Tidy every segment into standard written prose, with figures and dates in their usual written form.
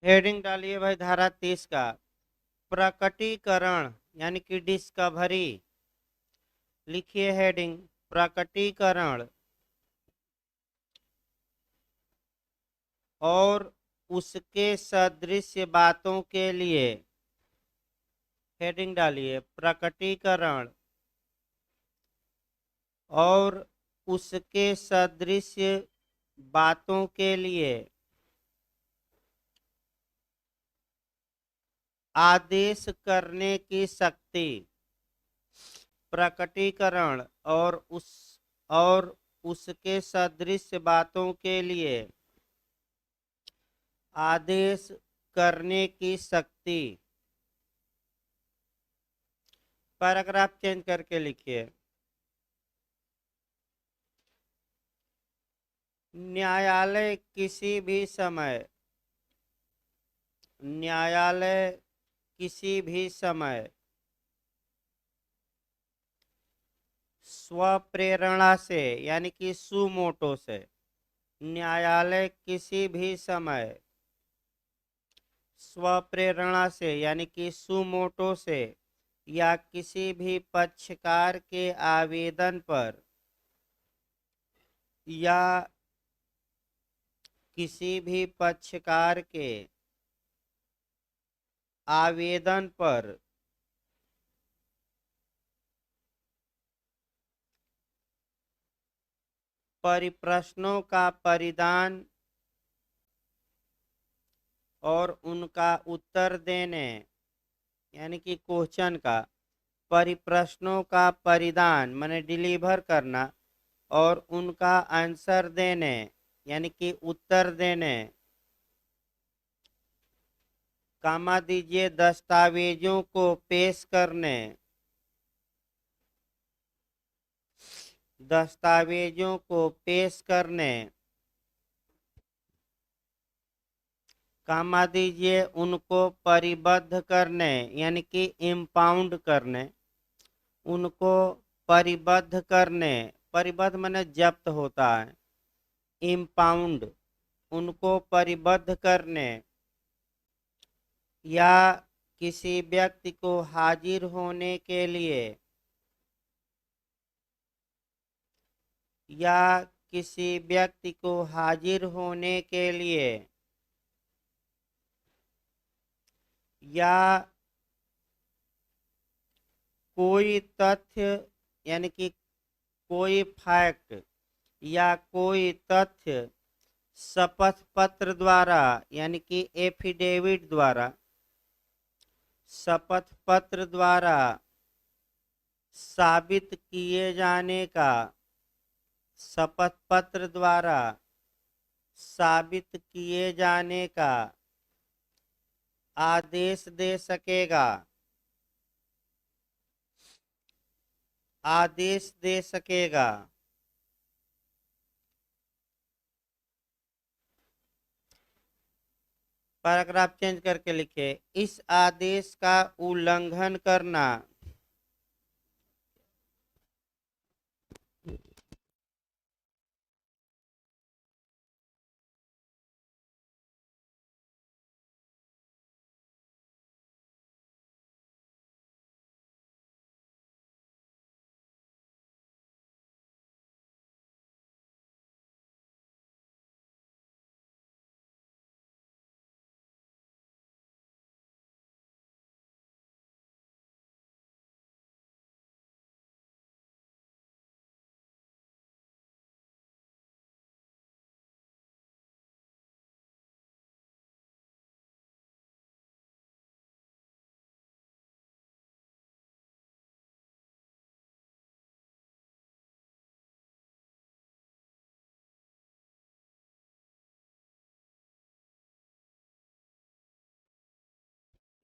Heading डालिए भाई धारा 30 का प्रकटीकरण यानी कि डिस्कवरी। लिखिए हेडिंग प्रकटीकरण और उसके सदृश बातों के लिए। हेडिंग डालिए प्रकटीकरण और उसके सदृश बातों के लिए आदेश करने की शक्ति। प्रकटीकरण और उसके सदृश बातों के लिए आदेश करने की शक्ति। पैराग्राफ चेंज करके लिखिए। न्यायालय किसी भी समय स्वप्रेरणा से यानी कि सुमोटो से। न्यायालय किसी भी समय स्वप्रेरणा से यानी कि सुमोटो से या किसी भी पक्षकार के आवेदन पर या किसी भी पक्षकार के आवेदन पर परिप्रश्नों का परिदान और उनका उत्तर देने यानी कि क्वेश्चन का परिप्रश्नों का परिदान माने डिलीवर करना और उनका आंसर देने यानी कि उत्तर देने। कामा दीजिए दस्तावेजों को पेश करने। दस्तावेजों को पेश करने। कामा दीजिए उनको परिबद्ध करने यानी कि इम्पाउंड करने। उनको परिबद्ध करने, परिबद्ध माने जब्त होता है, इम्पाउंड उनको परिबद्ध करने या किसी व्यक्ति को हाजिर होने के लिए या किसी व्यक्ति को हाजिर होने के लिए या कोई तथ्य यानी कि कोई फैक्ट या कोई तथ्य शपथ पत्र द्वारा यानी कि एफिडेविट द्वारा, शपथ पत्र द्वारा साबित किए जाने का, शपथ पत्र द्वारा साबित किए जाने का आदेश दे सकेगा, आदेश दे सकेगा। पैराग्राफ चेंज करके लिखे इस आदेश का उल्लंघन करना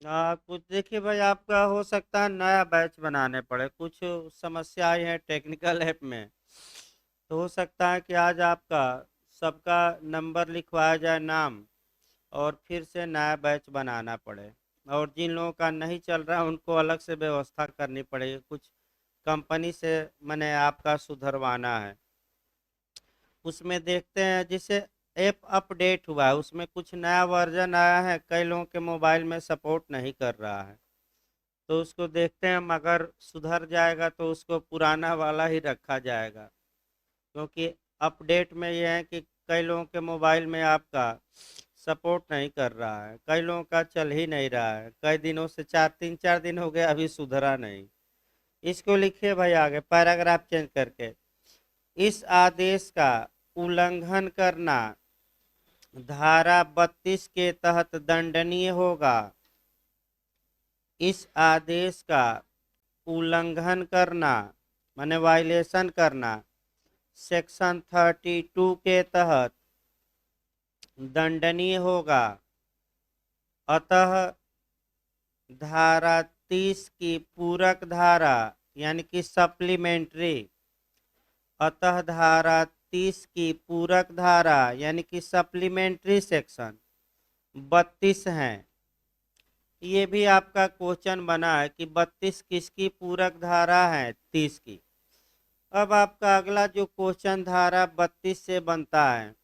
कुछ देखिए भाई आपका हो सकता है नया बैच बनाने पड़े, कुछ समस्या आई है टेक्निकल ऐप में, तो हो सकता है कि आज आपका सबका नंबर लिखवाया जाए नाम और फिर से नया बैच बनाना पड़े। और जिन लोगों का नहीं चल रहा उनको अलग से व्यवस्था करनी पड़ेगी, कुछ कंपनी से मैंने आपका सुधरवाना है। उसमें देखते हैं जैसे ऐप अपडेट हुआ है, उसमें कुछ नया वर्जन आया है, कई लोगों के मोबाइल में सपोर्ट नहीं कर रहा है। तो उसको देखते हैं, अगर सुधर जाएगा तो उसको पुराना वाला ही रखा जाएगा, क्योंकि अपडेट में यह है कि कई लोगों के मोबाइल में आपका सपोर्ट नहीं कर रहा है, कई लोगों का चल ही नहीं रहा है, कई दिनों से 3-4 दिन हो गए अभी सुधरा नहीं। इसको लिखिए भाई आगे पैराग्राफ चेंज करके, इस आदेश का उल्लंघन करना धारा 32 के तहत दंडनीय होगा। इस आदेश का उल्लंघन करना माने वायलेशन करना सेक्शन 32 के तहत दंडनीय होगा। अतः धारा 30 की पूरक धारा यानी कि सप्लीमेंट्री, अतः धारा 30 की पूरक धारा यानी कि सप्लीमेंट्री सेक्शन 32 है। ये भी आपका क्वेश्चन बना है कि 32 किसकी पूरक धारा है, 30 की। अब आपका अगला जो क्वेश्चन धारा 32 से बनता है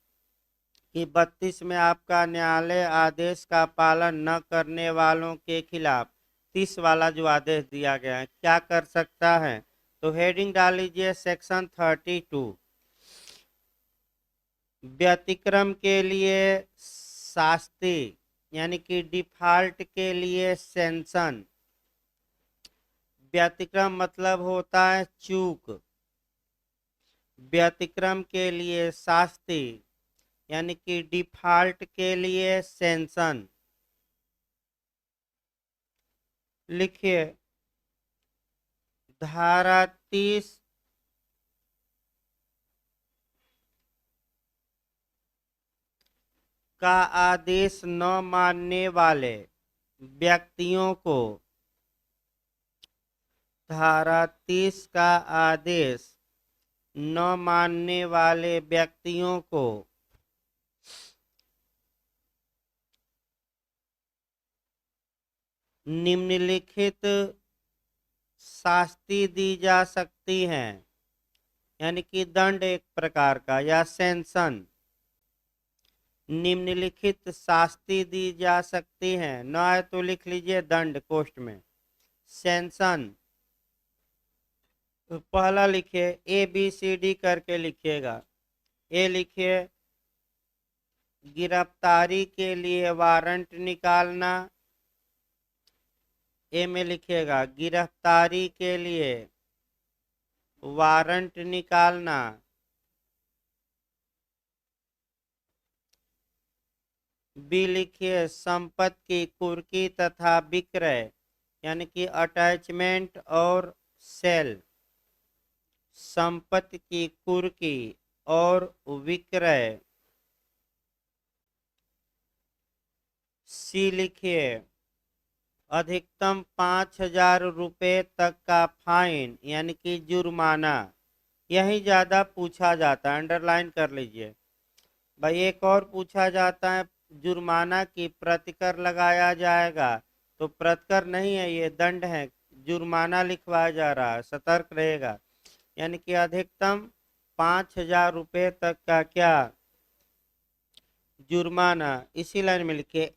कि 32 में आपका न्यायालय आदेश का पालन न करने वालों के खिलाफ 30 वाला जो आदेश दिया गया है क्या कर सकता है, तो हेडिंग डाल लीजिए सेक्शन 32, व्यतिक्रम के लिए शास्ति यानी कि डिफॉल्ट के लिए सेंशन। व्यतिक्रम मतलब होता है चूक, व्यतिक्रम के लिए शास्ति यानी कि डिफॉल्ट के लिए सेंशन। लिखिए धारा 30 का आदेश न मानने वाले व्यक्तियों को, धारा 30 का आदेश न मानने वाले व्यक्तियों को निम्नलिखित शास्ति दी जा सकती है, यानी कि दंड एक प्रकार का या सेंशन, निम्नलिखित शास्ति दी जा सकती है। न आए तो लिख लीजिए दंड कोष्ठ में, सेंशन तो पहला लिखिए ABCD करके लिखिएगा। ए लिखिए गिरफ्तारी के लिए वारंट निकालना, ए में लिखिएगा गिरफ्तारी के लिए वारंट निकालना। बी लिखिए संपत्ति की कुर्की तथा विक्रय यानी कि अटैचमेंट और सेल, संपत्ति की कुर्की और विक्रय। सी लिखिए अधिकतम 5,000 रुपये तक का फाइन यानी कि जुर्माना, यही ज़्यादा पूछा जाता है, अंडरलाइन कर लीजिए भाई। एक और पूछा जाता है जुर्माना की प्रतिकर लगाया जाएगा, तो प्रतिकर नहीं है ये दंड है, जुर्माना लिखवाया जा रहा है, सतर्क रहेगा। यानी कि अधिकतम 5,000 रुपये तक का क्या जुर्माना। इसी लाइन में लिखिए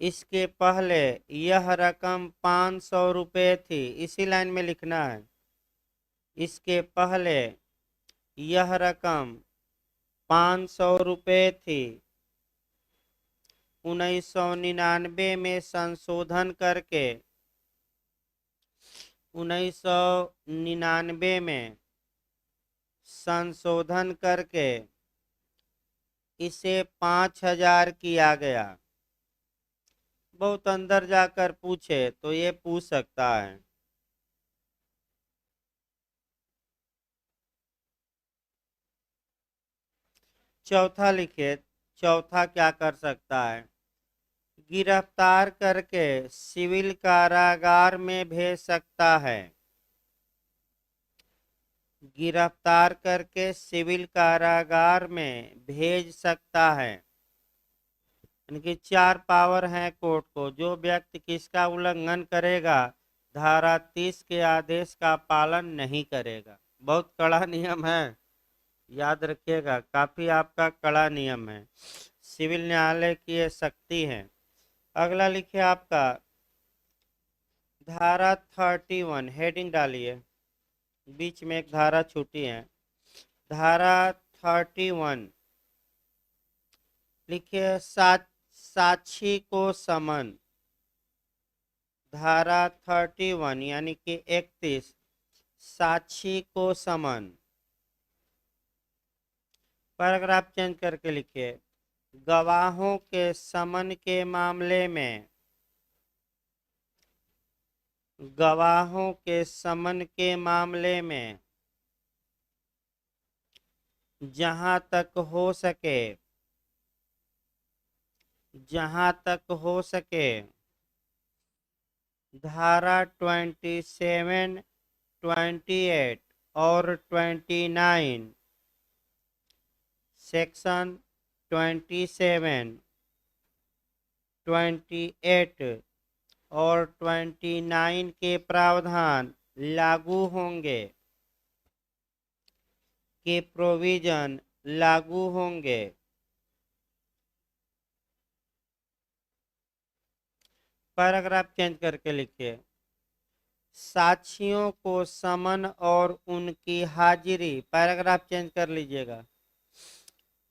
इसके पहले यह रकम 500 रुपये थी, इसी लाइन में लिखना है। इसके पहले यह रकम 500 रुपये थी। 1999 में संशोधन करके 1999 में संशोधन करके इसे 5,000 किया गया। बहुत अंदर जाकर पूछे तो ये पूछ सकता है। चौथा लिखिए, चौथा क्या कर सकता है, गिरफ्तार करके सिविल कारागार में भेज सकता है। गिरफ्तार करके सिविल कारागार में भेज सकता है, यानी कि 4 पावर हैं कोर्ट को। जो व्यक्ति किसका उल्लंघन करेगा, धारा 30 के आदेश का पालन नहीं करेगा। बहुत कड़ा नियम है, याद रखिएगा, काफी आपका कड़ा नियम है। सिविल न्यायालय की ये शक्ति है। अगला लिखिए आपका धारा 31, हेडिंग डालिए, बीच में एक धारा छूटी है। धारा 31 लिखिए साक्षी को समन। धारा 31 यानी कि 31, साक्षी को समन। पैराग्राफ चेंज करके लिखिए, गवाहों के समन के मामले में, गवाहों के समन के मामले में जहां तक हो सके, जहां तक हो सके धारा 27, 28 और 29, सेक्शन 27, 28 और 29 के प्रावधान लागू होंगे, के प्रोविजन लागू होंगे। पैराग्राफ चेंज करके लिखिए, साक्षियों को समन और उनकी हाजिरी। पैराग्राफ चेंज कर लीजिएगा,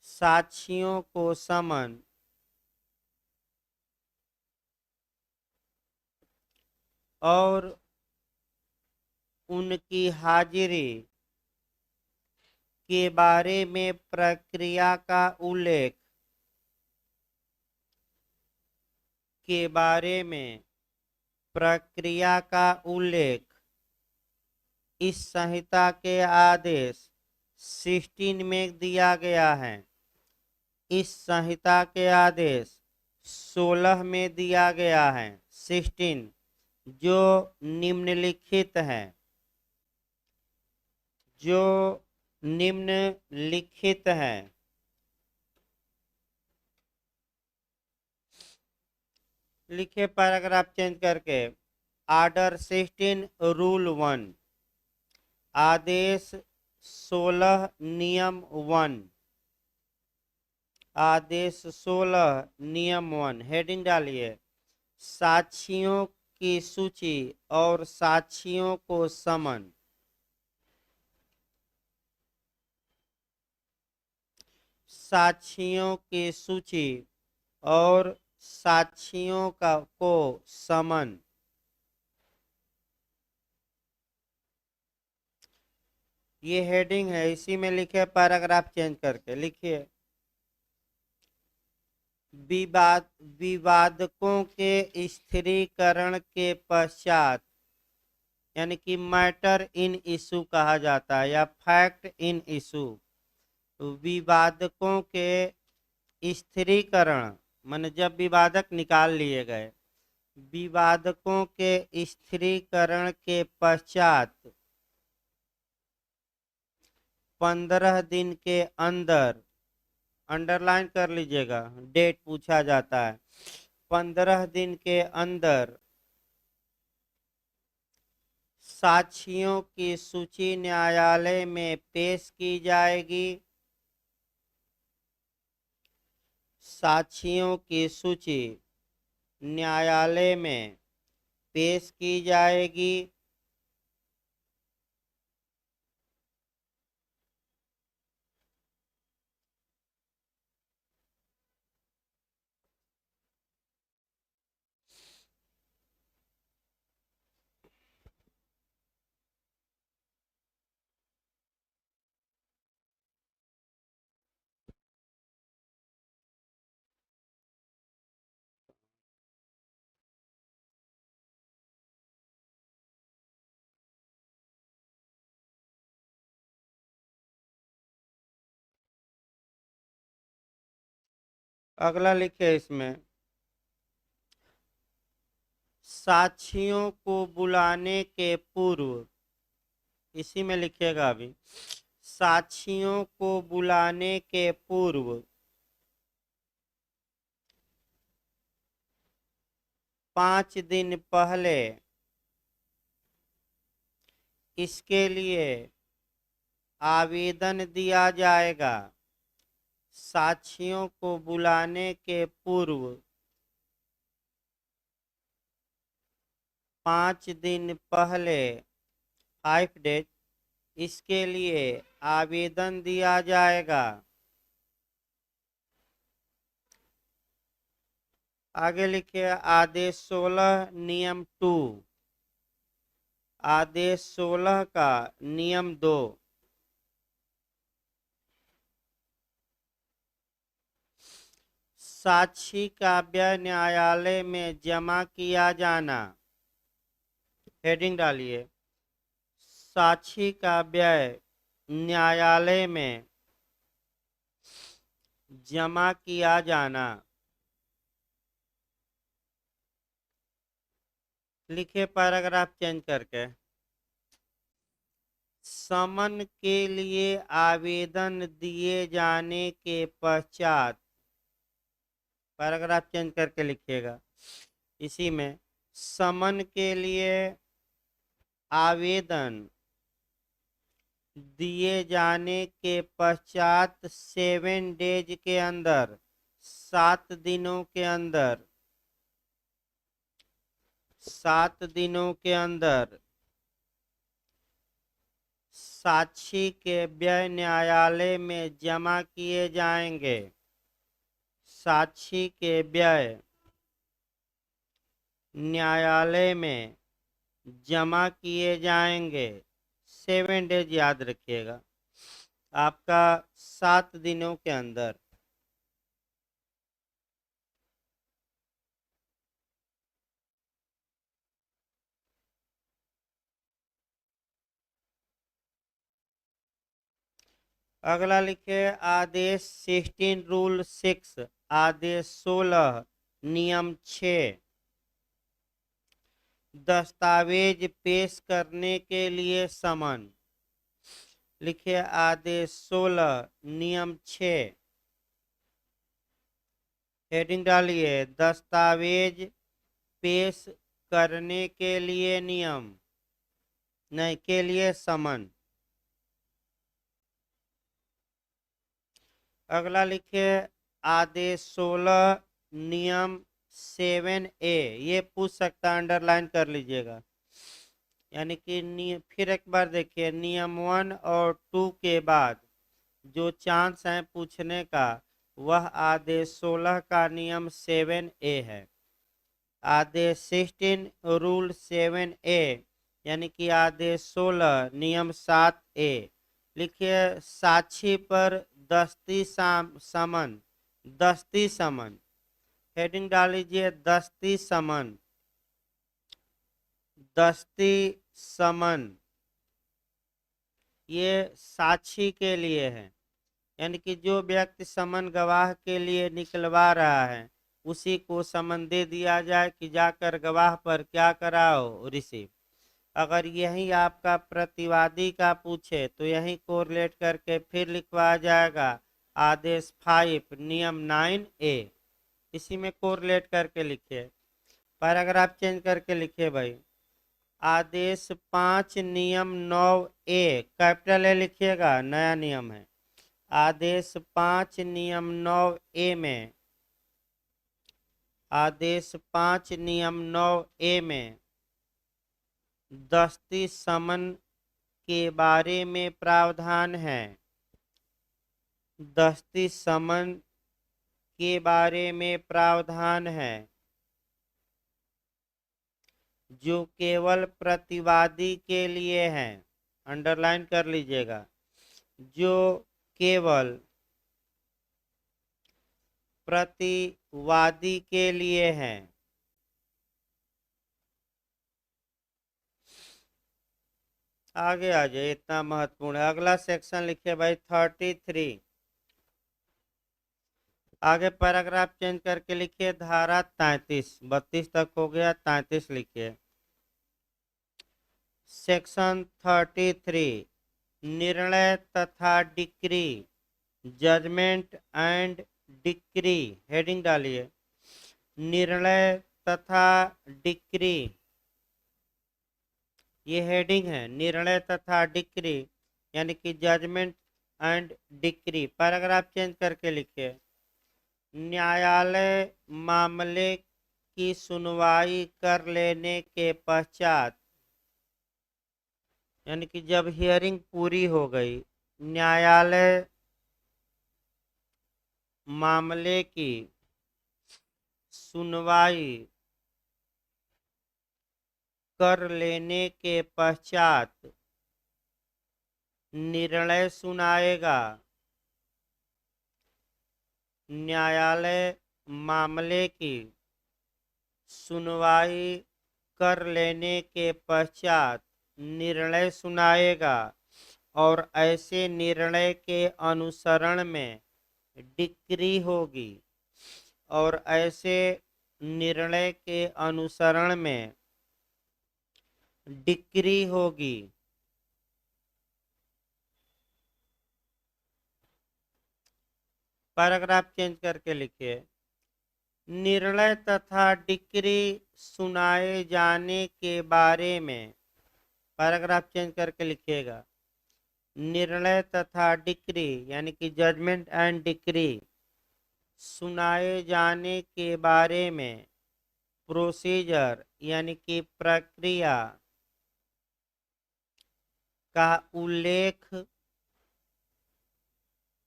साक्षियों को समन और उनकी हाजिरी के बारे में प्रक्रिया का उल्लेख, के बारे में प्रक्रिया का उल्लेख इस संहिता के आदेश 16 में दिया गया है। इस संहिता के आदेश 16 में दिया गया है, 16, जो निम्नलिखित है, जो निम्नलिखित है। लिखे पैराग्राफ चेंज करके, आर्डर 16 रूल 1, आदेश 16 नियम 1, आदेश 16 नियम 1। हेडिंग डालिए, साक्षियों की सूची और साक्षियों को समन। साक्षियों की सूची और साक्षियों को समन। ये हेडिंग है, इसी में लिखे पैराग्राफ चेंज करके लिखिए, विवादकों के स्थिरीकरण के पश्चात, यानी कि मैटर इन इशू कहा जाता है या फैक्ट इन इशू। विवादकों के स्थिरीकरण माने जब विवादक निकाल लिए गए, विवादकों के स्थिरीकरण के पश्चात 15 दिन के अंदर, अंडरलाइन कर लीजिएगा, डेट पूछा जाता है, 15 दिन के अंदर साक्षियों की सूची न्यायालय में पेश की जाएगी। साक्षियों की सूची न्यायालय में पेश की जाएगी। अगला लिखे इसमें, साक्षियों को बुलाने के पूर्व, इसी में लिखिएगा अभी, साक्षियों को बुलाने के पूर्व 5 दिन पहले इसके लिए आवेदन दिया जाएगा। साक्षियों को बुलाने के पूर्व 5 दिन पहले 5 डेज इसके लिए आवेदन दिया जाएगा। आगे लिखिए आदेश 16 नियम 2। आदेश 16 का नियम 2। साक्षी का व्यय न्यायालय में जमा किया जाना। हेडिंग डालिए साक्षी का व्यय न्यायालय में जमा किया जाना। लिखिए पैराग्राफ चेंज करके समन के लिए आवेदन दिए जाने के पश्चात, पैराग्राफ चेंज करके लिखिएगा इसी में, समन के लिए आवेदन दिए जाने के पश्चात 7 डेज के अंदर, 7 दिनों के अंदर, 7 दिनों के अंदर साक्षी के व्यय न्यायालय में जमा किए जाएंगे। साक्षी के व्यय न्यायालय में जमा किए जाएंगे। 7 डेज याद रखिएगा आपका, 7 दिनों के अंदर। अगला लिखिए आदेश 16 रूल 6। आदेश 16 नियम 6। दस्तावेज पेश करने के लिए समन। लिखिए आदेश 16 नियम 6। हेडिंग डालिए दस्तावेज पेश करने के लिए नियम, नहीं के लिए समन। अगला लिखिए आदेश 16 नियम 7A। ये पूछ सकता है, अंडरलाइन कर लीजिएगा। यानी कि फिर एक बार देखिए नियम 1 और 2 के बाद जो चांस है पूछने का वह आदेश 16 का नियम 7A है। आदेश 16 रूल 7A यानी कि आदेश 16 नियम 7A। लिखिए साक्षी पर दस्ती समन। दस्ती समन, हेडिंग डाल लीजिए दस्ती समन। दस्ती समन ये साक्षी के लिए है, यानी कि जो व्यक्ति समन गवाह के लिए निकलवा रहा है उसी को समन दे दिया जाए कि जाकर गवाह पर क्या कराओ, रिसीव। अगर यही आपका प्रतिवादी का पूछे तो यही कोरिलेट करके फिर लिखवाया जाएगा आदेश 5 नियम 9A। इसी में कोरिलेट करके लिखिए, पैराग्राफ चेंज करके लिखिए भाई। आदेश 5 नियम 9A, कैपिटल ए लिखिएगा, नया नियम है। आदेश 5 नियम 9A में, आदेश 5 नियम 9A में दस्ती समन के बारे में प्रावधान है। दस्ती समन के बारे में प्रावधान है जो केवल प्रतिवादी के लिए है। अंडरलाइन कर लीजिएगा, जो केवल प्रतिवादी के लिए है। आगे आ जाए, इतना महत्वपूर्ण है। अगला सेक्शन लिखिए भाई 33। आगे पैराग्राफ चेंज करके लिखिए धारा 33। 32 तक हो गया, 33 लिखिए। सेक्शन 33 निर्णय तथा decree, judgement and decree. Heading डालिए निर्णय तथा डिक्री, ये हेडिंग है। निर्णय तथा डिक्री यानी कि judgement and decree. Paragraph change करके लिखिए, न्यायालय मामले की सुनवाई कर लेने के पश्चात, यानी कि जब हियरिंग पूरी हो गई, न्यायालय मामले की सुनवाई कर लेने के पश्चात निर्णय सुनाएगा। न्यायालय मामले की सुनवाई कर लेने के पश्चात निर्णय सुनाएगा और ऐसे निर्णय के अनुसरण में डिक्री होगी, और ऐसे निर्णय के अनुसरण में डिक्री होगी। पैराग्राफ चेंज करके लिखिए, निर्णय तथा डिक्री सुनाए जाने के बारे में। पैराग्राफ चेंज करके लिखिएगा, निर्णय तथा डिक्री यानी कि जजमेंट एंड डिक्री सुनाए जाने के बारे में प्रोसीजर यानी कि प्रक्रिया का उल्लेख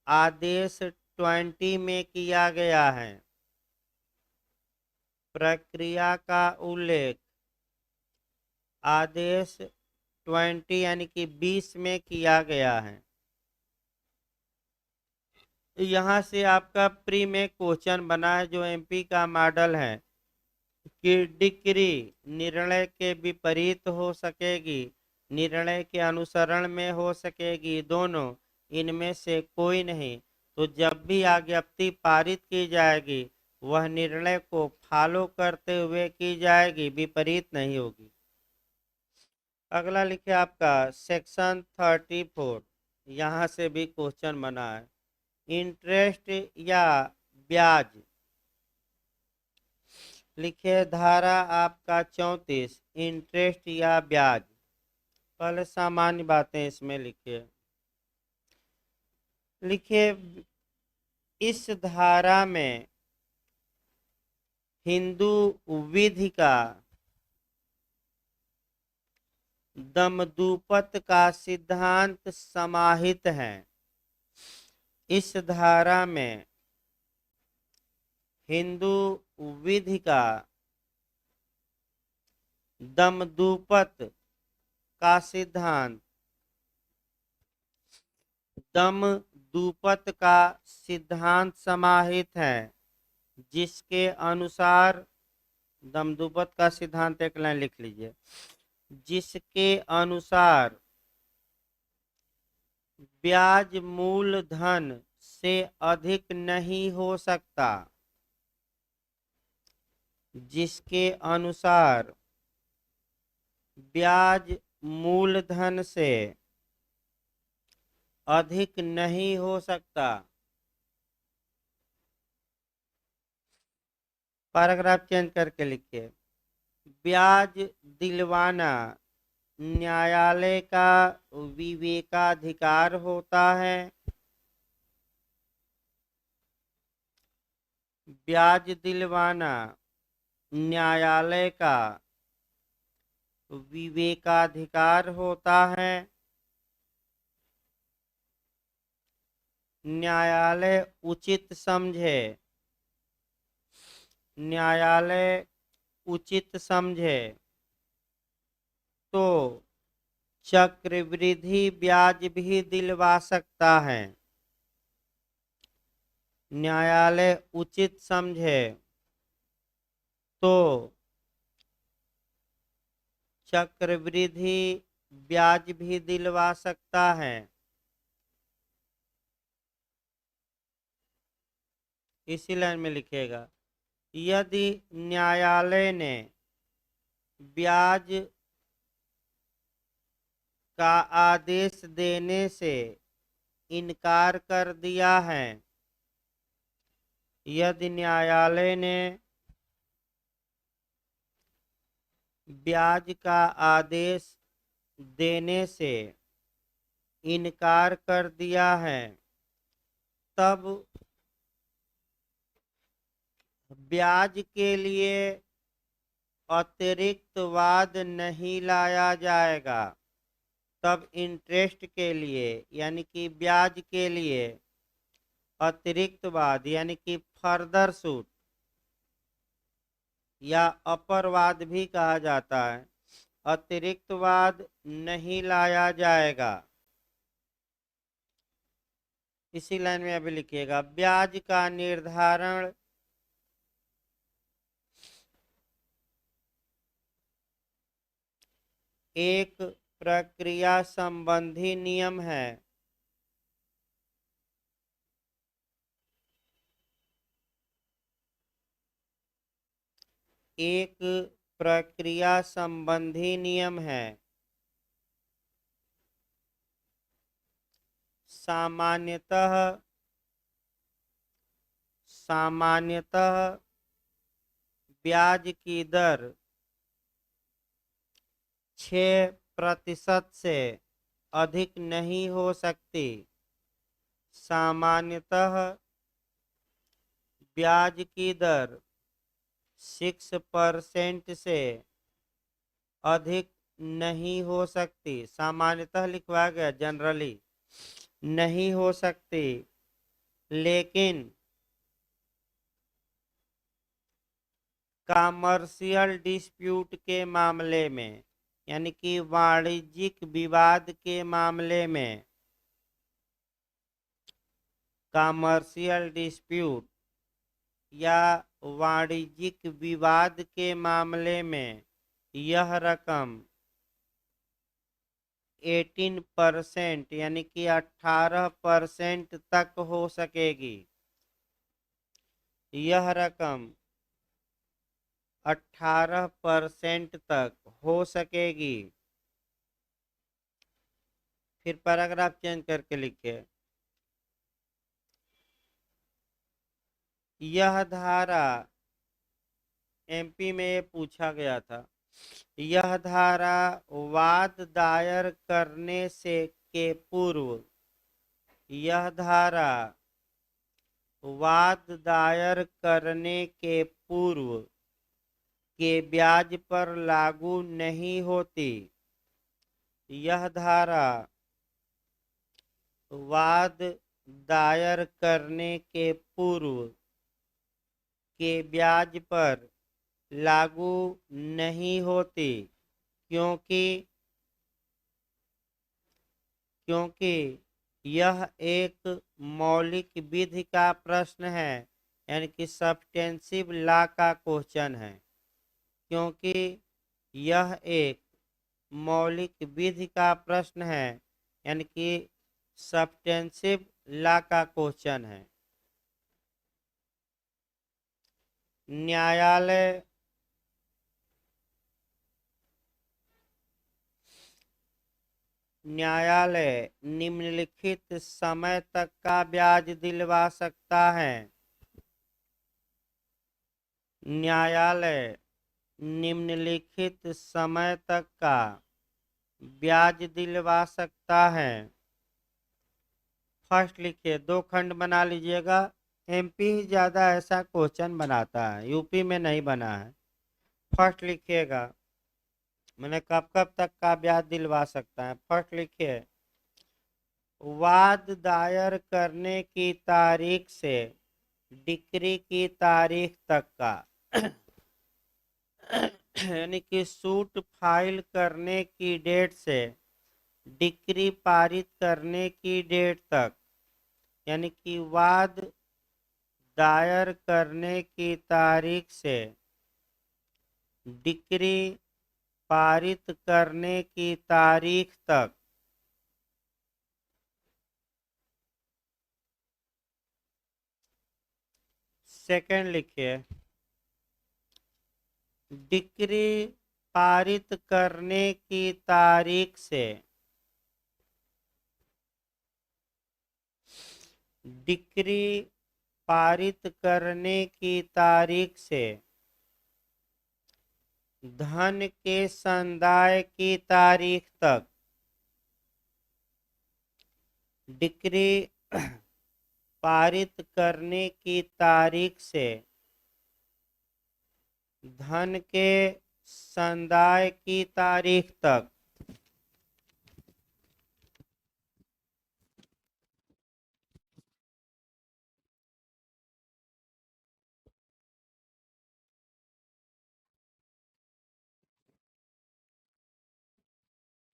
आदेश 20 में किया गया है। प्रक्रिया का उल्लेख आदेश 20 यानी कि 20 में किया गया है। यहाँ से आपका प्री में क्वेश्चन बना है जो एमपी का मॉडल है कि डिक्री निर्णय के विपरीत हो सकेगी, निर्णय के अनुसरण में हो सकेगी, दोनों इनमें से कोई नहीं। तो जब भी आज्ञप्ति पारित की जाएगी वह निर्णय को फॉलो करते हुए की जाएगी, विपरीत नहीं होगी। अगला लिखे आपका सेक्शन 34, यहाँ से भी क्वेश्चन बना है, इंटरेस्ट या ब्याज। लिखिए धारा आपका 34, इंटरेस्ट या ब्याज। पहले सामान्य बातें इसमें लिखिए। लिखिए इस धारा में हिंदू विधि का दमदूपत का सिद्धांत समाहित है। इस धारा में हिंदू विधि का दमदूपत का सिद्धांत, दमदूपत का सिद्धांत समाहित है, जिसके अनुसार, दमदूपत का सिद्धांत एक लाइन लिख लीजिए, जिसके अनुसार ब्याज मूलधन से अधिक नहीं हो सकता। जिसके अनुसार ब्याज मूलधन से अधिक नहीं हो सकता। पैराग्राफ चेंज करके लिखिए, ब्याज दिलवाना न्यायालय का विवेकाधिकार होता है। ब्याज दिलवाना न्यायालय का विवेकाधिकार होता है। न्यायालय उचित समझे, न्यायालय उचित समझे तो चक्रवृद्धि ब्याज भी दिलवा सकता है। न्यायालय उचित समझे तो चक्रवृद्धि ब्याज भी दिलवा सकता है। इसी लाइन में लिखेगा, यदि न्यायालय ने ब्याज का आदेश देने से इनकार कर दिया है, यदि न्यायालय ने ब्याज का आदेश देने से इनकार कर दिया है, तब ब्याज के लिए अतिरिक्त वाद नहीं लाया जाएगा। तब इंटरेस्ट के लिए यानी कि ब्याज के लिए अतिरिक्त वाद यानी कि फर्दर सूट या अपरवाद भी कहा जाता है, अतिरिक्त वाद नहीं लाया जाएगा। इसी लाइन में अभी लिखिएगा, ब्याज का निर्धारण एक प्रक्रिया संबंधी नियम है। एक प्रक्रिया संबंधी नियम है। सामान्यतः ब्याज की दर 6% से अधिक नहीं हो सकती। सामान्यतः ब्याज की दर 6% से अधिक नहीं हो सकती। सामान्यतः लिखवा गया, जनरली नहीं हो सकती। लेकिन कॉमर्शियल डिस्प्यूट के मामले में यानी कि वाणिज्यिक विवाद के मामले में, कॉमर्शियल डिस्प्यूट या वाणिज्यिक विवाद के मामले में यह रकम 18% यानी कि 18% तक हो सकेगी। यह रकम 18% तक हो सकेगी। फिर पैराग्राफ चेंज करके लिखे, यह धारा एमपी में पूछा गया था, यह धारा वाद दायर करने से के पूर्व, यह धारा वाद दायर करने के पूर्व के ब्याज पर लागू नहीं होती। यह धारा वाद दायर करने के पूर्व के ब्याज पर लागू नहीं होती, क्योंकि यह एक मौलिक विधि का प्रश्न है, यानी कि सब्सटेंसिव लॉ का क्वेश्चन है। क्योंकि यह एक मौलिक विधि का प्रश्न है, यानी कि सब्सटेंसिव लॉ का क्वेश्चन है। न्यायालय निम्नलिखित समय तक का ब्याज दिलवा सकता है। न्यायालय निम्नलिखित समय तक का ब्याज दिलवा सकता है। फर्स्ट लिखिए, 2 खंड बना लीजिएगा। एमपी ही ज्यादा ऐसा क्वेश्चन बनाता है, यूपी में नहीं बना है। फर्स्ट लिखिएगा, मैंने कब कब तक का ब्याज दिलवा सकता है। फर्स्ट लिखिए, वाद दायर करने की तारीख से डिक्री की तारीख तक का यानी कि सूट फाइल करने की डेट से डिक्री पारित करने की डेट तक, यानी कि वाद दायर करने की तारीख से डिक्री पारित करने की तारीख तक सेकंड लिखिए, डिक्री पारित करने की तारीख से डिक्री पारित करने की तारीख से धन के संदाय की तारीख तक, डिक्री पारित करने की तारीख से धन के संदाय की तारीख तक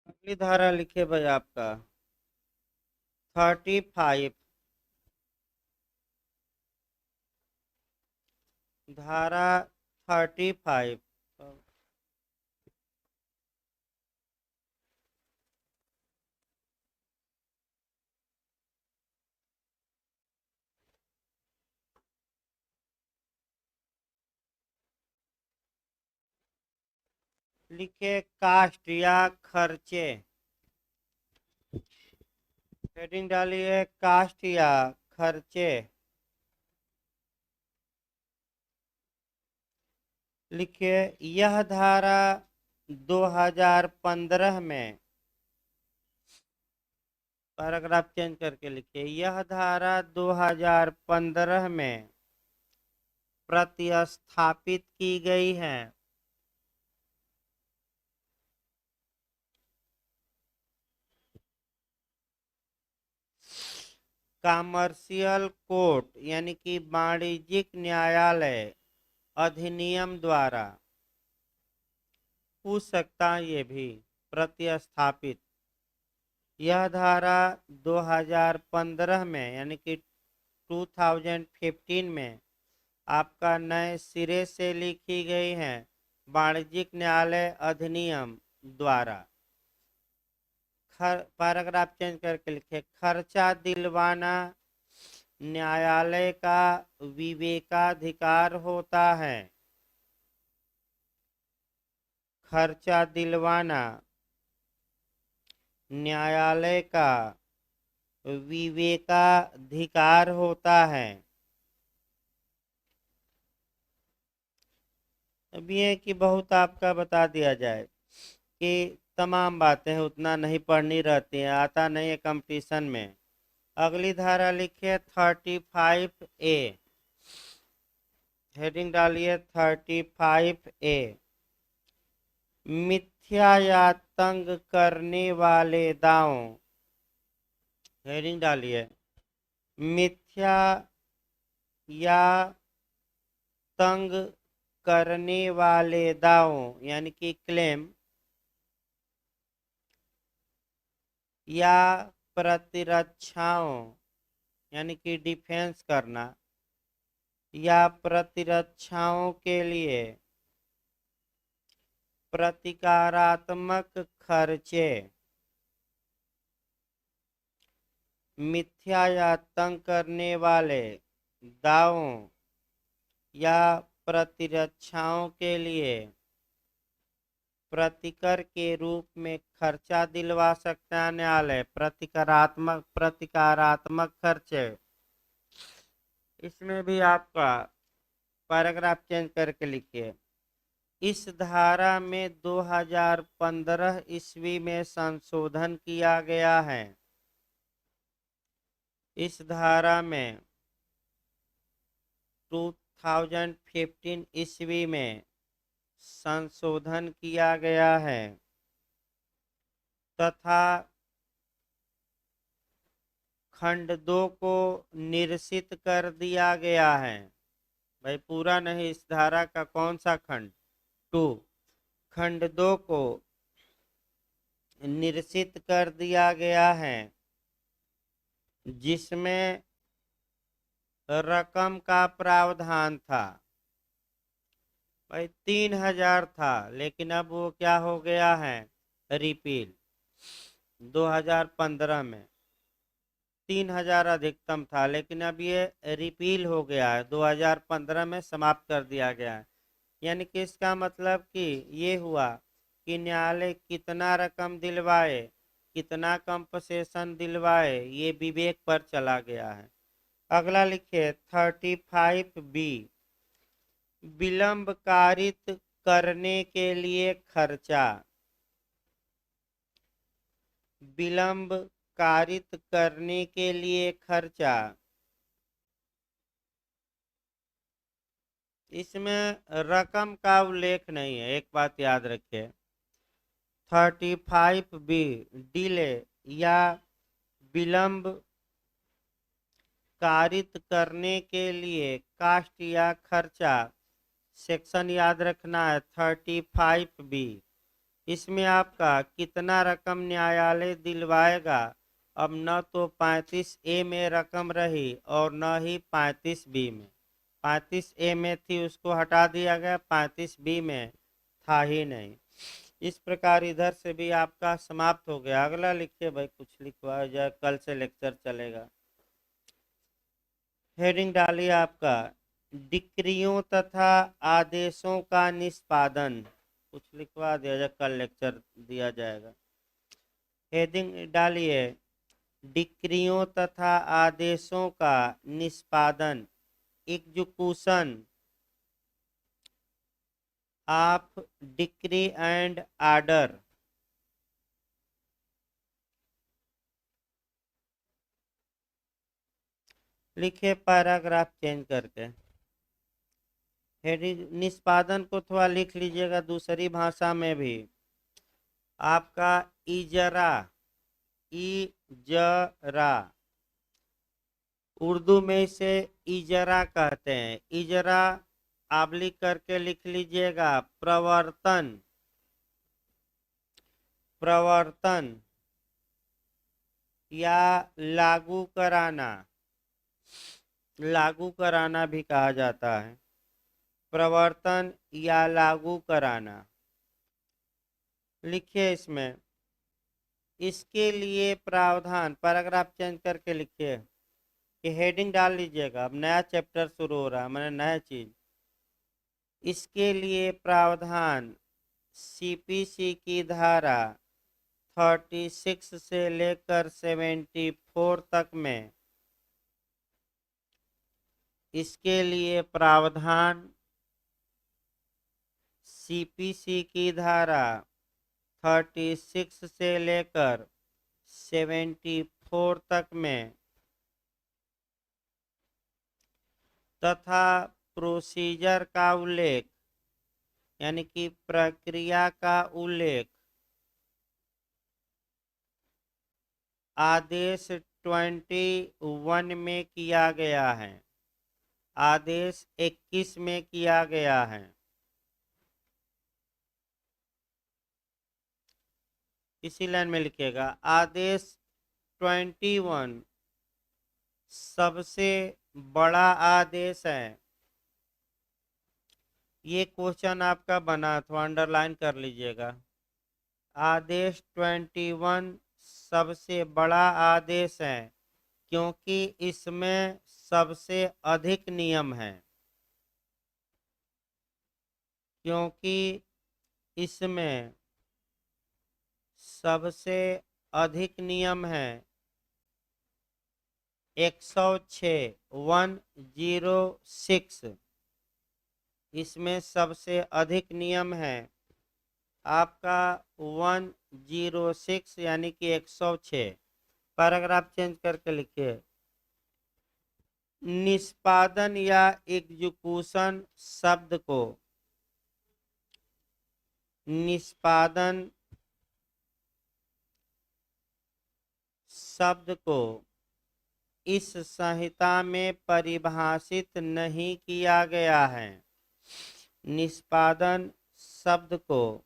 अगली धारा लिखे भाई आपका 35 धारा 35 लिखे कास्ट या खर्चे। हेडिंग डालिए कास्ट या खर्चे। लिखिए यह धारा 2015 में, पैराग्राफ चेंज करके लिखिए, यह धारा 2015 में प्रतिस्थापित की गई है। कॉमर्शियल कोर्ट यानी कि वाणिज्यिक न्यायालय अधिनियम द्वारा। पूछ सकता है ये भी, प्रतिस्थापित। यह धारा 2015 में यानी कि 2015 में आपका नए सिरे से लिखी गई है वाणिज्यिक न्यायालय अधिनियम द्वारा। पैराग्राफ चेंज करके लिखे खर्चा दिलवाना न्यायालय का विवेकाधिकार होता है। खर्चा दिलवाना न्यायालय का विवेकाधिकार होता है। अब ये कि बहुत आपका बता दिया जाए कि तमाम बातें उतना नहीं पढ़नी रहती हैं, आता नहीं है कंपटीशन में। अगली धारा लिखिए 35A। हेडिंग डालिए 35A। मिथ्या या तंग करने वाले दावों। हेडिंग डालिए मिथ्या या तंग करने वाले दावों यानी कि क्लेम या प्रतिरक्षाओं यानी कि डिफेंस करना या प्रतिरक्षाओं के लिए प्रतिकारात्मक खर्चे। मिथ्या या तंग करने वाले दावों या प्रतिरक्षाओं के लिए प्रतिकर के रूप में खर्चा दिलवा सकता है न्यायालय। प्रतिकारात्मक खर्चे। इसमें भी आपका पैराग्राफ चेंज करके लिखिए इस धारा में 2015 ईस्वी में संशोधन किया गया है। इस धारा में 2015 ईस्वी में संशोधन किया गया है तथा खंड 2 को निरसित कर दिया गया है। भाई पूरा नहीं, इस धारा का कौन सा खंड? 2। खंड 2 को निरसित कर दिया गया है जिसमें रकम का प्रावधान था। भाई 3000 था, लेकिन अब वो क्या हो गया है? रिपील। 2015 में 3000 अधिकतम था, लेकिन अब ये रिपील हो गया है, 2015 में समाप्त कर दिया गया है। यानी कि इसका मतलब कि ये हुआ कि न्यायालय कितना रकम दिलवाए, कितना कंपनसेशन दिलवाए, ये विवेक पर चला गया है। अगला लिखिए 35B। विलंब कारित करने के लिए खर्चा। विलंब कारित करने के लिए खर्चा। इसमें रकम का उल्लेख नहीं है, एक बात याद रखिए। 35B डिले या विलंब कारित करने के लिए कास्ट या खर्चा, सेक्शन याद रखना है 35B। इसमें आपका कितना रकम न्यायालय दिलवाएगा, अब न तो 35A में रकम रही और न ही 35B में। 35A में थी, उसको हटा दिया गया, 35B में था ही नहीं। इस प्रकार इधर से भी आपका समाप्त हो गया। अगला लिखिए भाई, कुछ लिखवा जाए, कल से लेक्चर चलेगा। हेडिंग डालिए आपका डिक्रियों तथा आदेशों का निष्पादन। कुछ लिखवा दिया जाए, कल लेक्चर दिया जाएगा। हेडिंग डालिए डिक्रियों तथा आदेशों का निष्पादन, execution of decree and order. लिखिए पैराग्राफ चेंज करके। हेडिंग निष्पादन को थोड़ा लिख लीजिएगा दूसरी भाषा में भी। आपका इजरा, इजरा, उर्दू में इसे इजरा कहते हैं। इजरा आप लिख करके लिख लीजिएगा प्रवर्तन, प्रवर्तन या लागू कराना, लागू कराना भी कहा जाता है, प्रवर्तन या लागू कराना। लिखिए इसमें, इसके लिए प्रावधान, पैराग्राफ चेंज करके लिखिए कि हेडिंग डाल लीजिएगा। अब नया चैप्टर शुरू हो रहा है, मैंने नया चीज। इसके लिए प्रावधान सीपीसी की धारा 36 से लेकर 74 तक में, इसके लिए प्रावधान सीपीसी की धारा 36 से लेकर 74 तक में तथा प्रोसीजर का उल्लेख, यानी कि प्रक्रिया का उल्लेख आदेश 21 में किया गया है, आदेश 21 में किया गया है। इसी लाइन में लिखिएगा आदेश 21 सबसे बड़ा आदेश है। ये क्वेश्चन आपका बना, तो अंडरलाइन कर लीजिएगा। आदेश 21 सबसे बड़ा आदेश है क्योंकि इसमें सबसे अधिक नियम है, क्योंकि इसमें सबसे अधिक नियम है। 106 106 इसमें सबसे अधिक नियम है आपका 106 यानी कि 106। पैराग्राफ चेंज करके लिखिए निष्पादन या एग्जीक्यूशन शब्द को, निष्पादन शब्द को इस संहिता में परिभाषित नहीं किया गया है। निष्पादन शब्द को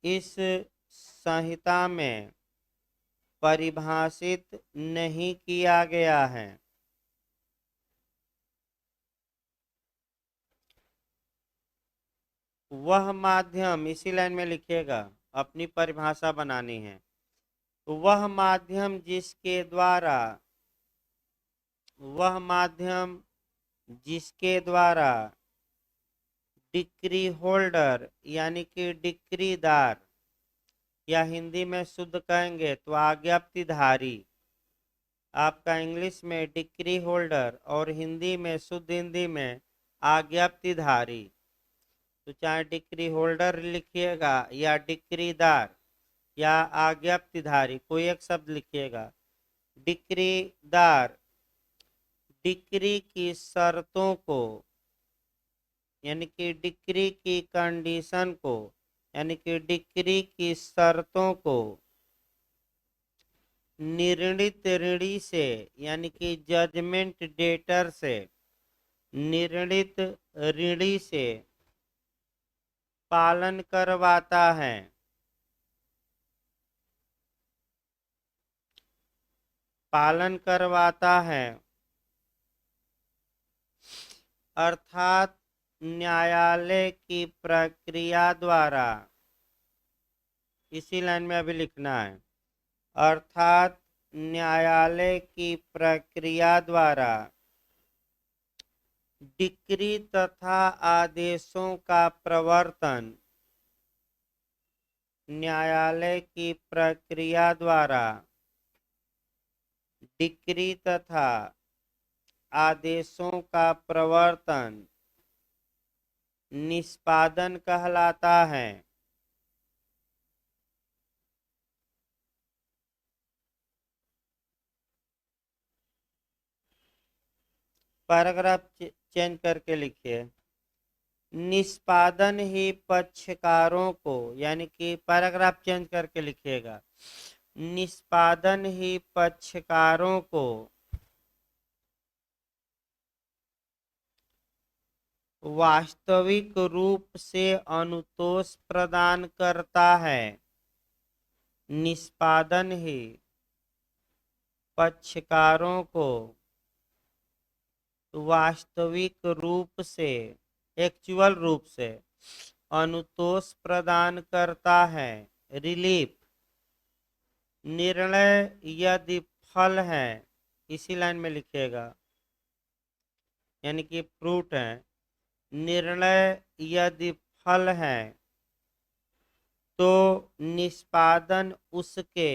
इस संहिता में परिभाषित नहीं किया गया है। वह माध्यम, इसी लाइन में लिखिएगा, अपनी परिभाषा बनानी है। वह माध्यम जिसके द्वारा, वह माध्यम जिसके द्वारा डिक्री होल्डर यानी कि डिक्रीदार, या हिंदी में शुद्ध कहेंगे तो आज्ञप्तिधारी, आपका इंग्लिश में डिक्री होल्डर और हिंदी में, शुद्ध हिंदी में आज्ञप्तिधारी, तो चाहे डिक्री होल्डर लिखिएगा या डिक्रीदार या आज्ञप्तिधारी, कोई एक शब्द लिखिएगा। डिक्रीदार डिक्री की शर्तों को, यानी कि डिक्री की कंडीशन को, यानी कि डिक्री की शर्तों को निर्णित ऋणी से, यानी कि जजमेंट डेटर से, निर्णित ऋणी से पालन करवाता है। पालन करवाता है अर्थात न्यायालय की प्रक्रिया द्वारा, इसी लाइन में अभी लिखना है, अर्थात न्यायालय की प्रक्रिया द्वारा डिक्री तथा आदेशों का प्रवर्तन, न्यायालय की प्रक्रिया द्वारा डिक्री तथा आदेशों का प्रवर्तन निष्पादन कहलाता है। पैराग्राफ चेंज करके लिखिए। निष्पादन ही पक्षकारों को, यानी कि पैराग्राफ चेंज करके लिखिएगा। निष्पादन ही पक्षकारों को वास्तविक रूप से अनुतोष प्रदान करता है। निष्पादन ही पक्षकारों को वास्तविक रूप से, एक्चुअल रूप से अनुतोष प्रदान करता है। रिलीफ निर्णय यदि फल है, इसी लाइन में लिखिएगा, यानी कि फ्रूट है। निर्णय यदि फल है तो निष्पादन उसके,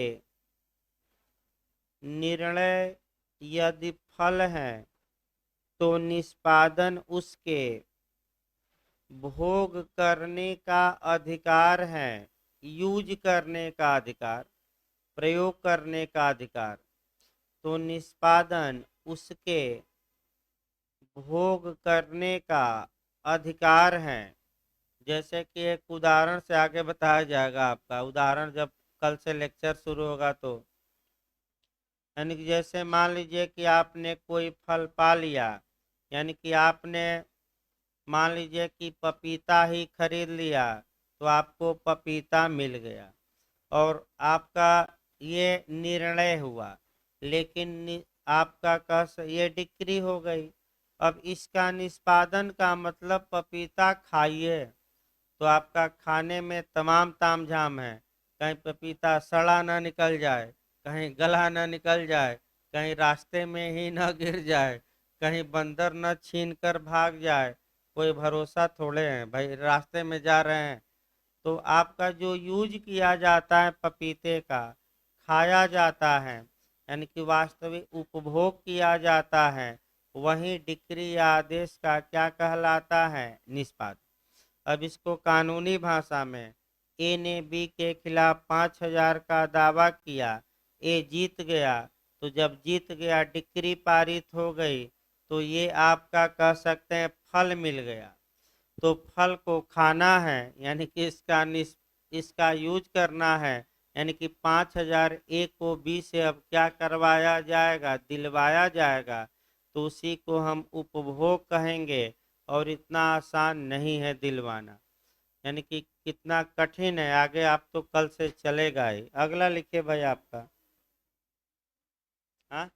निर्णय यदि फल है तो निष्पादन उसके भोग करने का अधिकार है। यूज करने का अधिकार, प्रयोग करने का अधिकार। तो निष्पादन उसके भोग करने का अधिकार है। जैसे कि एक उदाहरण से आगे बताया जाएगा आपका उदाहरण, जब कल से लेक्चर शुरू होगा तो, यानी कि जैसे मान लीजिए कि आपने कोई फल पा लिया, यानी कि आपने मान लीजिए कि पपीता ही खरीद लिया, तो आपको पपीता मिल गया और आपका ये निर्णय हुआ। लेकिन आपका ये डिक्री हो गई। अब इसका निष्पादन का मतलब पपीता खाइए, तो आपका खाने में तमाम तामझाम है। कहीं पपीता सड़ा ना निकल जाए, कहीं गला ना निकल जाए, कहीं रास्ते में ही ना गिर जाए, कहीं बंदर न छीन कर भाग जाए। कोई भरोसा थोड़े हैं भाई, रास्ते में जा रहे हैं। तो आपका जो यूज किया जाता है पपीते का, खाया जाता है, यानी कि वास्तविक उपभोग किया जाता है, वही डिक्री या आदेश का क्या कहलाता है? निष्पादन। अब इसको कानूनी भाषा में, ए ने बी के खिलाफ 5,000 का दावा किया, ए जीत गया, तो जब जीत गया डिक्री पारित हो गई, तो ये आपका कह सकते हैं फल मिल गया। तो फल को खाना है, यानी कि इसका यूज करना है, यानी कि 5,000 ए को बी से अब क्या करवाया जाएगा? दिलवाया जाएगा। तो उसी को हम उपभोग कहेंगे। और इतना आसान नहीं है दिलवाना, यानी कि कितना कठिन है, आगे आप तो कल से चलेगा ही। अगला लिखिए भाई आपका। हाँ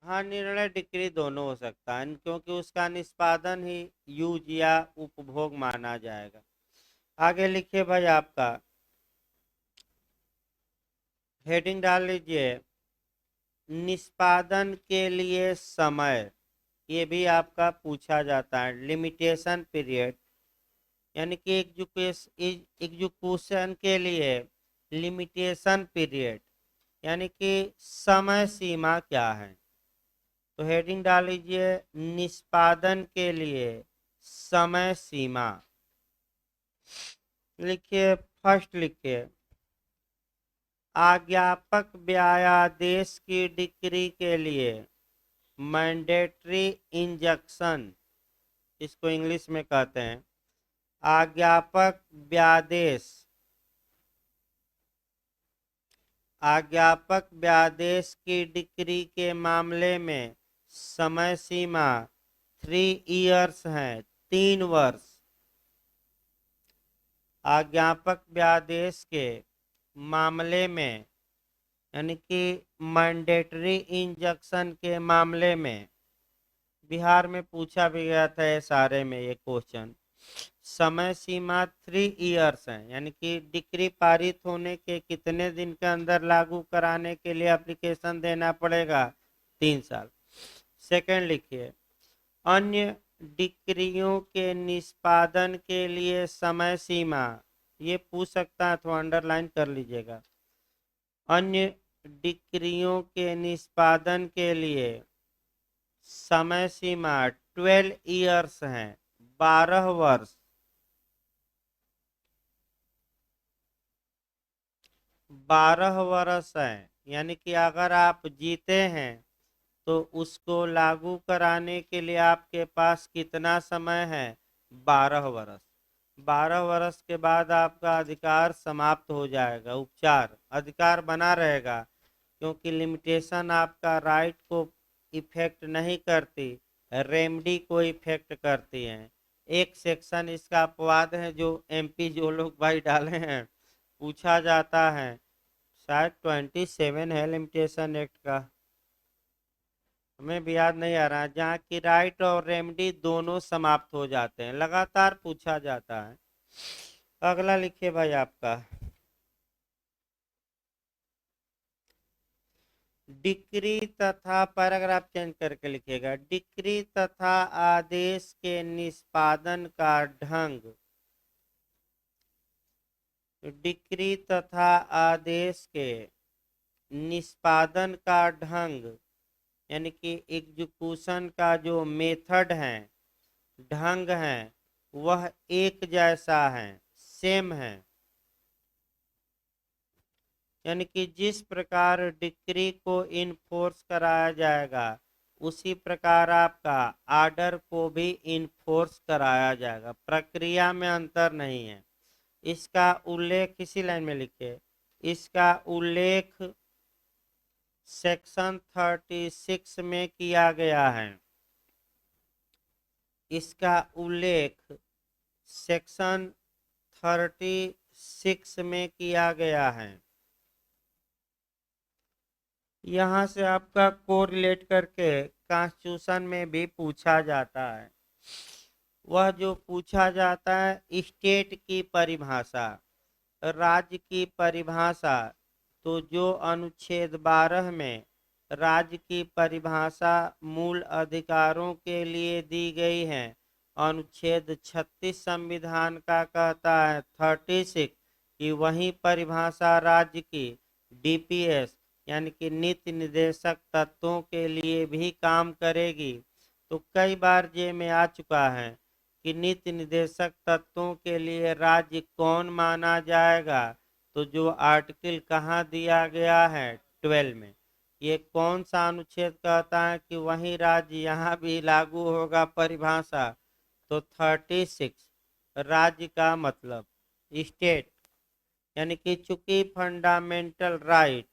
हाँ, निर्णय डिक्री दोनों हो सकता है, क्योंकि उसका निष्पादन ही यूज या उपभोग माना जाएगा। आगे लिखिए भाई आपका, हेडिंग डाल लीजिए, निष्पादन के लिए समय। ये भी आपका पूछा जाता है, लिमिटेशन पीरियड, यानी कि एग्जीक्यूशन के लिए लिमिटेशन पीरियड, यानी कि समय सीमा क्या है? तो हेडिंग डाल लीजिए निष्पादन के लिए समय सीमा। लिखिए फर्स्ट, लिखिए आज्ञापक व्यायादेश की डिक्री के लिए मैंडेटरी इंजंक्शन, इसको इंग्लिश में कहते हैं आज्ञापक व्यादेश। आज्ञापक व्यादेश की डिक्री के मामले में समय सीमा 3 इयर्स है, 3 वर्ष। आज्ञापक व्यादेश के मामले में यानी कि मैंडेटरी इंजंक्शन के मामले में बिहार में पूछा भी गया था सारे में ये क्वेश्चन। समय सीमा 3 इयर्स है, यानी कि डिक्री पारित होने के कितने दिन के अंदर लागू कराने के लिए एप्लीकेशन देना पड़ेगा, 3 साल। सेकंड लिखिए अन्य डिक्रियों के निष्पादन के लिए समय सीमा, ये पूछ सकता है तो अंडरलाइन कर लीजिएगा। अन्य डिक्रियों के निष्पादन के लिए समय सीमा 12 इयर्स है, 12 वर्ष। 12 वर्ष है, यानी कि अगर आप जीते हैं तो उसको लागू कराने के लिए आपके पास कितना समय है, 12 वर्ष। 12 वर्ष के बाद आपका अधिकार समाप्त हो जाएगा। उपचार अधिकार बना रहेगा क्योंकि लिमिटेशन आपका राइट को इफेक्ट नहीं करती, रेमडी को इफेक्ट करती है। एक सेक्शन इसका अपवाद है जो एमपी जो लोग भाई डाले हैं, पूछा जाता है, शायद 27 है लिमिटेशन एक्ट का, हमें भी याद नहीं आ रहा, जहाँ की राइट और रेमडी दोनों समाप्त हो जाते हैं, लगातार पूछा जाता है। अगला लिखिए भाई आपका डिक्री तथा, पैराग्राफ चेंज करके लिखिएगा, डिक्री तथा आदेश के निष्पादन का ढंग। डिक्री तथा आदेश के निष्पादन का ढंग यानी कि एग्जीक्यूशन का जो मेथड है, ढंग है, वह एक जैसा है, सेम है। यानी कि जिस प्रकार डिक्री को इन्फोर्स कराया जाएगा उसी प्रकार आपका आर्डर को भी इन्फोर्स कराया जाएगा, प्रक्रिया में अंतर नहीं है। इसका उल्लेख इसी लाइन में लिखे, इसका उल्लेख सेक्शन 36 में किया गया है। इसका उल्लेख सेक्शन 36 में किया गया है। यहाँ से आपका कोरिलेट करके कॉन्स्टिट्यूशन में भी पूछा जाता है। वह जो पूछा जाता है स्टेट की परिभाषा, राज्य की परिभाषा, तो जो अनुच्छेद 12 में राज्य की परिभाषा मूल अधिकारों के लिए दी गई है, अनुच्छेद 36 संविधान का कहता है 36 कि वही परिभाषा राज्य की डीपीएस यानी कि नीति निर्देशक तत्वों के लिए भी काम करेगी। तो कई बार जे में आ चुका है कि नीति निर्देशक तत्वों के लिए राज्य कौन माना जाएगा, तो जो आर्टिकल कहाँ दिया गया है 12 में, ये कौन सा अनुच्छेद कहता है कि वही राज्य यहाँ भी लागू होगा परिभाषा, तो 36 राज्य का मतलब स्टेट, यानी कि चूंकि फंडामेंटल राइट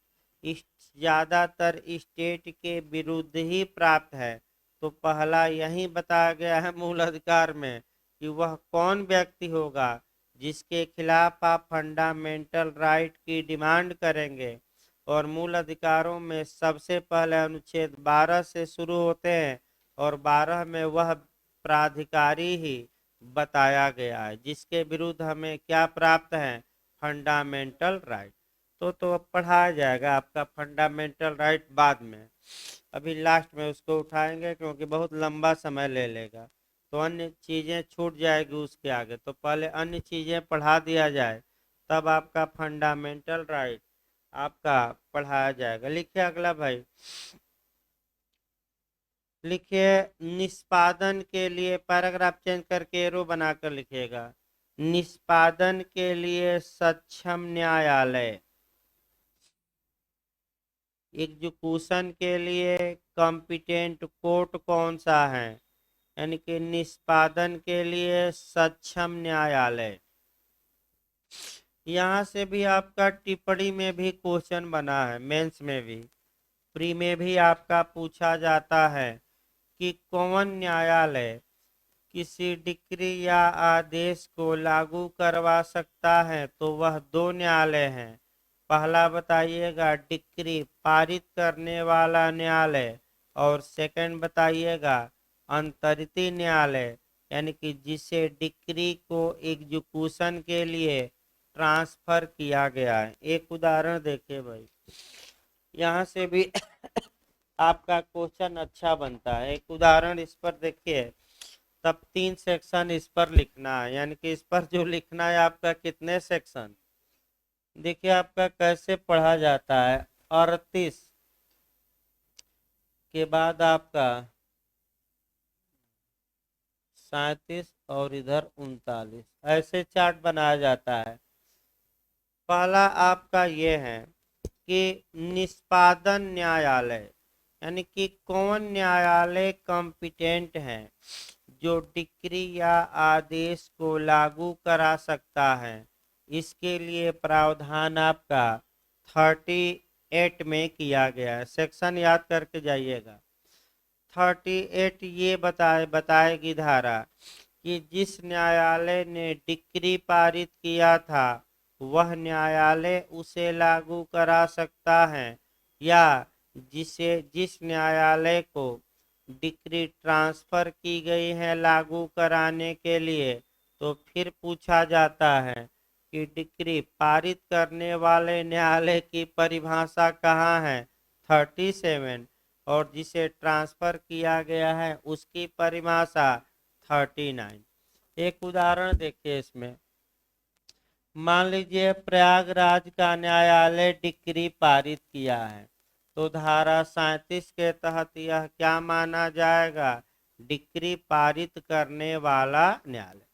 ज्यादातर स्टेट के विरुद्ध ही प्राप्त है, तो पहला यही बताया गया है मूल अधिकार में कि वह कौन व्यक्ति होगा जिसके खिलाफ आप फंडामेंटल राइट की डिमांड करेंगे। और मूल अधिकारों में सबसे पहले अनुच्छेद 12 से शुरू होते हैं और 12 में वह प्राधिकारी ही बताया गया है जिसके विरुद्ध हमें क्या प्राप्त है, फंडामेंटल राइट। तो अब पढ़ाया जाएगा आपका फंडामेंटल राइट बाद में, अभी लास्ट में उसको उठाएंगे क्योंकि बहुत लंबा समय ले लेगा, तो अन्य चीज़ें छूट जाएगी उसके आगे, तो पहले अन्य चीज़ें पढ़ा दिया जाए तब आपका फंडामेंटल राइट आपका पढ़ाया जाएगा। लिखिए अगला भाई लिखिए निष्पादन के लिए, पैराग्राफ चेंज करके एरो बनाकर लिखिएगा। निष्पादन के लिए सक्षम न्यायालय। एग्जीक्यूशन के लिए कॉम्पिटेंट कोर्ट कौन सा है, यानी कि निष्पादन के लिए सक्षम न्यायालय। यहाँ से भी आपका टिप्पणी में भी क्वेश्चन बना है, मेंस में भी, प्री में भी आपका पूछा जाता है कि कौन न्यायालय किसी डिक्री या आदेश को लागू करवा सकता है, तो वह दो न्यायालय हैं। पहला बताइएगा डिक्री पारित करने वाला न्यायालय, और सेकंड बताइएगा अंतरित न्यायालय, यानी कि जिसे डिक्री को एग्जीक्यूशन के लिए ट्रांसफर किया गया है। एक उदाहरण देखिए भाई, यहाँ से भी आपका क्वेश्चन अच्छा बनता है। एक उदाहरण इस पर देखिए, तब 3 सेक्शन इस पर लिखना है, यानी कि इस पर जो लिखना है आपका कितने सेक्शन, देखिए आपका कैसे पढ़ा जाता है। 38 के बाद आपका 37 और इधर 39, ऐसे चार्ट बनाया जाता है। पहला आपका ये है कि निष्पादन न्यायालय, यानी कि कौन न्यायालय कॉम्पिटेंट है जो डिक्री या आदेश को लागू करा सकता है। इसके लिए प्रावधान आपका 38 में किया गया है। सेक्शन याद करके जाइएगा। 38 ये बताएगी धारा कि जिस न्यायालय ने डिक्री पारित किया था वह न्यायालय उसे लागू करा सकता है, या जिस न्यायालय को डिक्री ट्रांसफर की गई है लागू कराने के लिए, तो फिर पूछा जाता है कि डिक्री पारित करने वाले न्यायालय की परिभाषा कहाँ है, 37, और जिसे ट्रांसफर किया गया है उसकी परिभाषा 39। एक उदाहरण देखिए इसमें, मान लीजिए प्रयागराज का न्यायालय डिक्री पारित किया है, तो धारा 37 के तहत यह क्या माना जाएगा, डिक्री पारित करने वाला न्यायालय।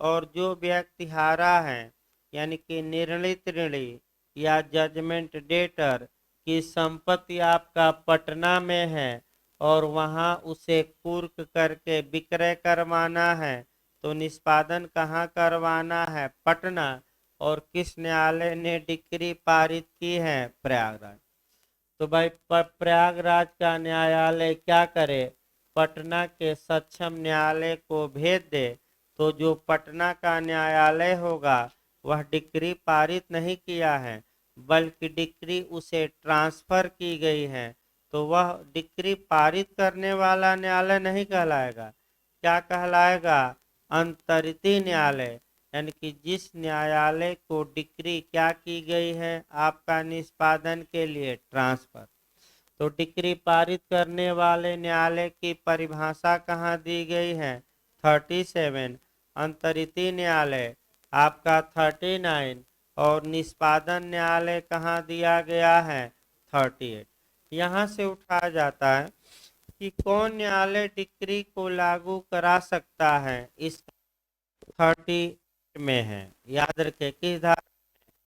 और जो व्यक्ति हारा है, यानी कि निर्णित ऋणी या जजमेंट डेटर की संपत्ति आपका पटना में है और वहां उसे कुर्क करके विक्रय करवाना है, तो निष्पादन कहाँ करवाना है, पटना, और किस न्यायालय ने डिक्री पारित की है, प्रयागराज। तो भाई प्रयागराज का न्यायालय क्या करे, पटना के सक्षम न्यायालय को भेज दे, तो जो पटना का न्यायालय होगा वह डिक्री पारित नहीं किया है बल्कि डिक्री उसे ट्रांसफर की गई है, तो वह डिक्री पारित करने वाला न्यायालय नहीं कहलाएगा, क्या कहलाएगा, अंतरित न्यायालय। यानी कि जिस न्यायालय को डिक्री क्या की गई है आपका निष्पादन के लिए, ट्रांसफर, तो डिक्री पारित करने वाले न्यायालय की परिभाषा कहाँ दी गई है, 37, अंतरित न्यायालय आपका 39, और निष्पादन न्यायालय कहाँ दिया गया है, 38। यहाँ से उठाया जाता है कि कौन न्यायालय डिक्री को लागू करा सकता है, इस 30 में है। याद रखें किस धारा